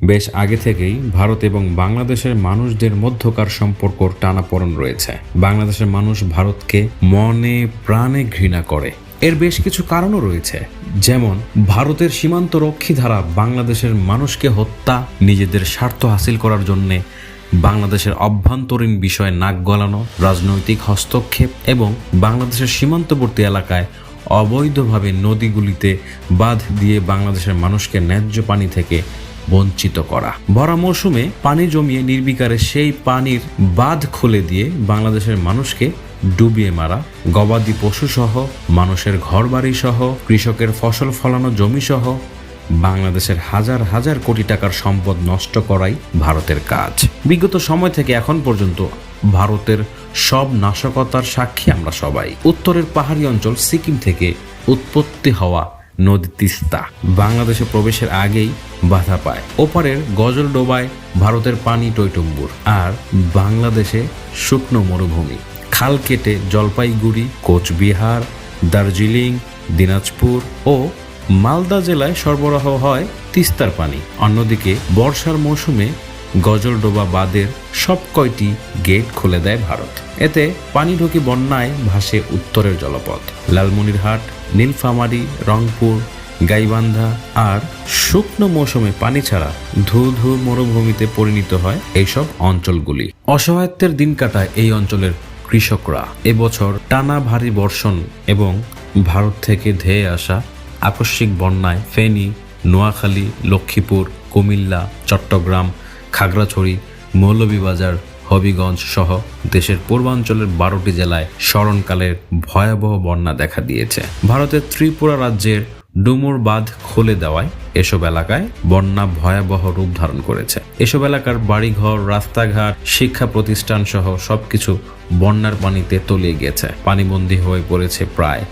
বেশ আগে থেকেই ভারত এবং বাংলাদেশের মানুষদের মধ্যকার সম্পর্ক টানাপোড়েন রয়েছে। বাংলাদেশের মানুষ ভারতকে মনে প্রাণে ঘৃণা করে। এর বেশ কিছু কারণও রয়েছে, যেমন ভারতের সীমান্ত রক্ষী ধারা বাংলাদেশের মানুষকে হত্যা, নিজেদের স্বার্থ হাসিল করার জন্য বাংলাদেশের অভ্যন্তরীণ বিষয়ে নাক গলানো, রাজনৈতিক হস্তক্ষেপ এবং বাংলাদেশের সীমান্তবর্তী এলাকায় অবৈধভাবে নদীগুলিতে বাঁধ দিয়ে বাংলাদেশের মানুষকে ন্যায্য পানি থেকে বঞ্চিত করা। ভরা মৌসুমে পানি জমিয়ে নির্বিকারে সেই পানির বাঁধ খুলে দিয়ে বাংলাদেশের মানুষকে ডুবিয়ে মারা, গবাদি পশু সহ মানুষের ঘরবাড়ি সহ কৃষকের ফসল ফলানো জমি সহ বাংলাদেশের হাজার হাজার কোটি টাকার সম্পদ নষ্ট করাই ভারতের কাজ। বিগত সময় থেকে এখন পর্যন্ত ভারতের সব নাশকতার সাক্ষী আমরা সবাই। উত্তরের পাহাড়ি অঞ্চল সিকিম থেকে উৎপত্তি হওয়া নদী তিস্তা বাংলাদেশে প্রবেশের আগেই বাধা পায়। ওপারের গজলডোবায় ভারতের পানি টইটুম্বুর, আর বাংলাদেশে শুকনো মরুভূমি। খাল কেটে জলপাইগুড়ি, কোচবিহার, দার্জিলিং, দিনাজপুর ও মালদা জেলায় সরবরাহ হয় তিস্তার পানি। অন্যদিকে বর্ষার মৌসুমে গজলডোবা বাঁধের সব কয়টি গেট খুলে দেয় ভারত। এতে পানি ঢুকে বন্যায় ভাসে উত্তরের জলপথ। লালমনিরহাট, নীলফামারী, রংপুর, গাইবান্ধা আর শুকনো মৌসুমে পানি ছাড়া ধু ধু মরুভূমিতে পরিণত হয় এইসব অঞ্চলগুলি। অসহায়ত্বের দিন কাটায় এই অঞ্চলের কৃষকরা। এবছর টানা ভারী বর্ষণ এবং ভারত থেকে ধেয়ে আসা আকস্মিক বন্যায় ফেনী, নোয়াখালী, লক্ষ্মীপুর, কুমিল্লা, চট্টগ্রাম, খাগড়াছড়ি, মৌলভীবাজার, হবিগঞ্জ সহ দেশের পূর্বাঞ্চলের 12টি জেলায় স্মরণকালের ভয়াবহ বন্যা দেখা দিয়েছে। ভারতের ত্রিপুরা রাজ্যের ডুমুর বাঁধ খুলে দেওয়ায় এসব এলাকায় বন্যা ভয়াবহ রূপ ধারণ করেছে। এসব এলাকার বাড়িঘর, রাস্তাঘাট, শিক্ষা প্রতিষ্ঠান সহ সবকিছু বন্যার পানিতে তলিয়ে গেছে। পানিবন্দী হয়ে পড়েছে প্রায়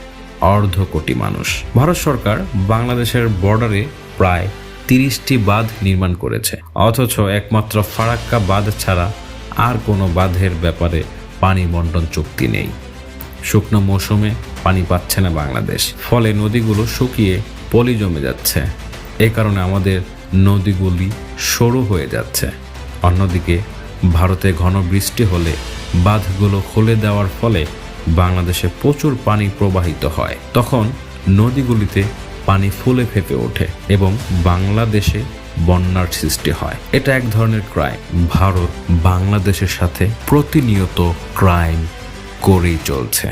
1/2 কোটি মানুষ। ভারত সরকার বাংলাদেশের বর্ডারে প্রায় 30টি বাঁধ নির্মাণ করেছে, অথচ একমাত্র ফারাক্কা বাঁধ ছাড়া আর কোনো বাঁধের ব্যাপারে পানি বন্টন চুক্তি নেই। শুকনো মৌসুমে পানি পাচ্ছে না বাংলাদেশ, ফলে নদীগুলো শুকিয়ে পলি জমে যাচ্ছে। এ কারণে আমাদের নদীগুলি সরু হয়ে যাচ্ছে। অন্যদিকে ভারতে ঘন বৃষ্টি হলে বাঁধগুলো খুলে দেওয়ার ফলে বাংলাদেশে প্রচুর পানি প্রবাহিত হয়। তখন নদীগুলিতে পানি ফুলে ফেপে ওঠে এবং বাংলাদেশে বন্যার সৃষ্টি হয়। এটা এক ধরনের ক্রাইম। ভারত বাংলাদেশের সাথে প্রতিনিয়ত ক্রাইম করেই চলছে।